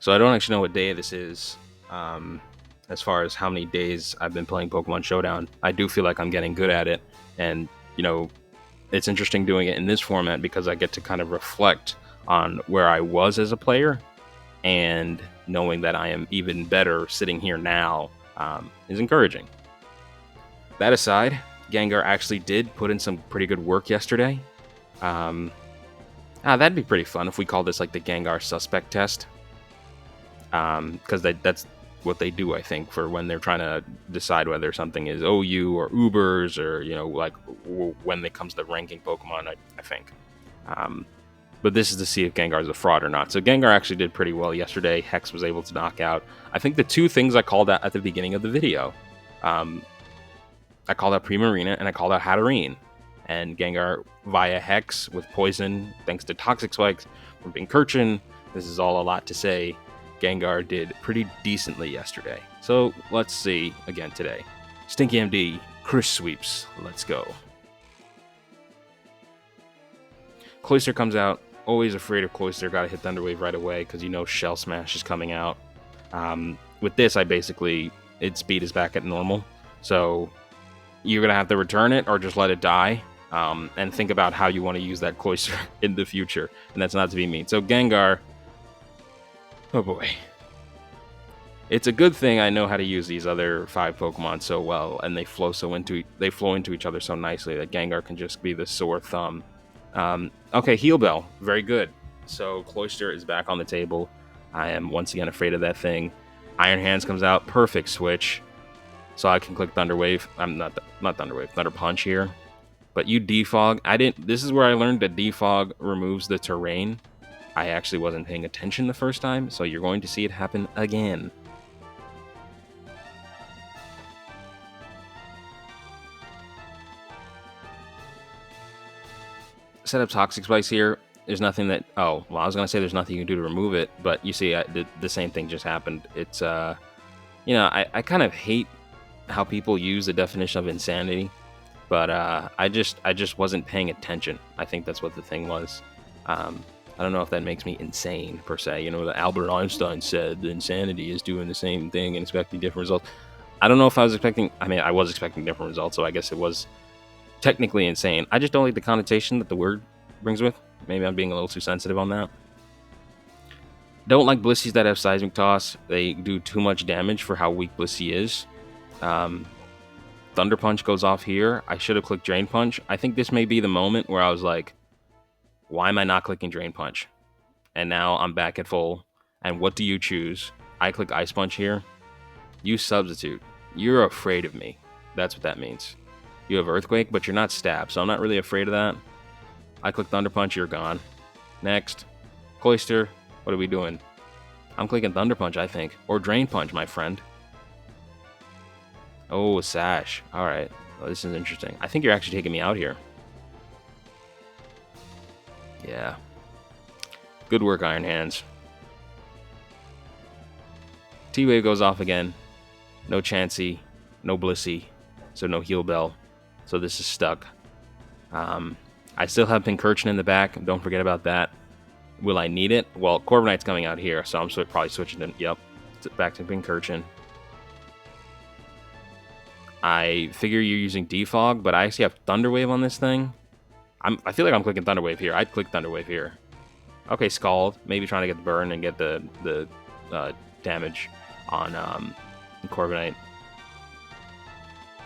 So I don't actually know what day this is. As far as how many days I've been playing Pokemon Showdown, I do feel like I'm getting good at it, and it's interesting doing it in this format because I get to kind of reflect on where I was as a player, and knowing that I am even better sitting here now is encouraging. That aside, Gengar actually did put in some pretty good work yesterday. Um, that'd be pretty fun if we call this like the Gengar suspect test, because that's what they do, I think, for when they're trying to decide whether something is OU or Ubers, or like when it comes to ranking Pokemon. I think. But this is to see if Gengar is a fraud or not. So Gengar actually did pretty well yesterday. Hex was able to knock out, I think, the two things I called out at the beginning of the video. I called out Primarina and I called out Hatterene. And Gengar via Hex with Poison, thanks to Toxic Spikes from Pincurchin. This is all a lot to say. Gengar did pretty decently yesterday. So let's see again today. Stinky MD, Chris sweeps. Let's go. Cloyster comes out. Always afraid of Cloyster. Got to hit Thunder Wave right away because Shell Smash is coming out. With this, its speed is back at normal. So you're going to have to return it or just let it die. And think about how you want to use that Cloyster in the future. And that's not to be mean. So Gengar, oh boy. It's a good thing I know how to use these other 5 Pokemon so well, and they flow into each other so nicely that Gengar can just be the sore thumb. Okay, Heal Bell, very good. So Cloyster is back on the table. I am once again afraid of that thing. Iron Hands comes out, perfect switch. So I can click Thunder Wave. I'm not Thunder Wave, Thunder Punch here. But you defog. This is where I learned that defog removes the terrain. I actually wasn't paying attention the first time, so you're going to see it happen again. Set up Toxic Spikes here. There's nothing that... Oh, well, I was going to say there's nothing you can do to remove it, but you see, the same thing just happened. It's, I kind of hate how people use the definition of insanity, but I just wasn't paying attention. I think that's what the thing was. I don't know if that makes me insane, per se. That Albert Einstein said that insanity is doing the same thing and expecting different results. I don't know if I was expecting... I mean, I was expecting different results, so I guess it was technically insane. I just don't like the connotation that the word brings with. Maybe I'm being a little too sensitive on that. Don't like Blissey's that have Seismic Toss. They do too much damage for how weak Blissey is. Thunder Punch goes off here. I should have clicked Drain Punch. I think this may be the moment where I was like, why am I not clicking Drain Punch? And now I'm back at full. And what do you choose? I click Ice Punch here. You substitute. You're afraid of me. That's what that means. You have Earthquake, but you're not Stab, so I'm not really afraid of that. I click Thunder Punch, you're gone. Next. Cloyster, what are we doing? I'm clicking Thunder Punch, I think. Or Drain Punch, my friend. Oh, Sash. Alright. Well, this is interesting. I think you're actually taking me out here. Yeah. Good work, Iron Hands. T-Wave goes off again. No Chansey. No Blissey. So no Heal Bell. So this is stuck. I still have Pincurchin in the back. Don't forget about that. Will I need it? Well, Corviknight's coming out here, so I'm probably switching to... Yep. Back to Pincurchin. I figure you're using Defog, but I actually have Thunder Wave on this thing. I feel like I'm clicking Thunder Wave here. I'd click Thunder Wave here. Okay, Scald. Maybe trying to get the burn and get the damage on Corviknight.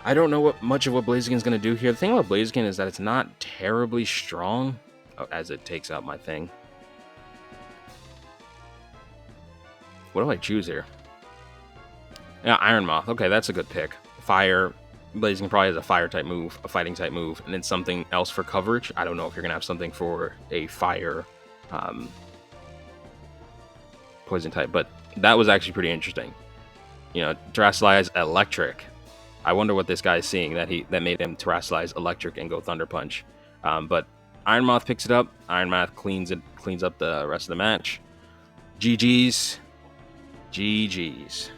I don't know much of what Blaziken's going to do here. The thing about Blaziken is that it's not terribly strong as it takes out my thing. What do I choose here? Yeah, Iron Moth. Okay, that's a good pick. Fire. Blaziken probably has a fire type move, a fighting type move, and then something else for coverage. I don't know if you're going to have something for a fire poison type, but that was actually pretty interesting. Terrasilize Electric. I wonder what this guy's seeing that made him Terrasilize Electric and go Thunder Punch. But Iron Moth picks it up. Iron Moth cleans up the rest of the match. GG's. GG's.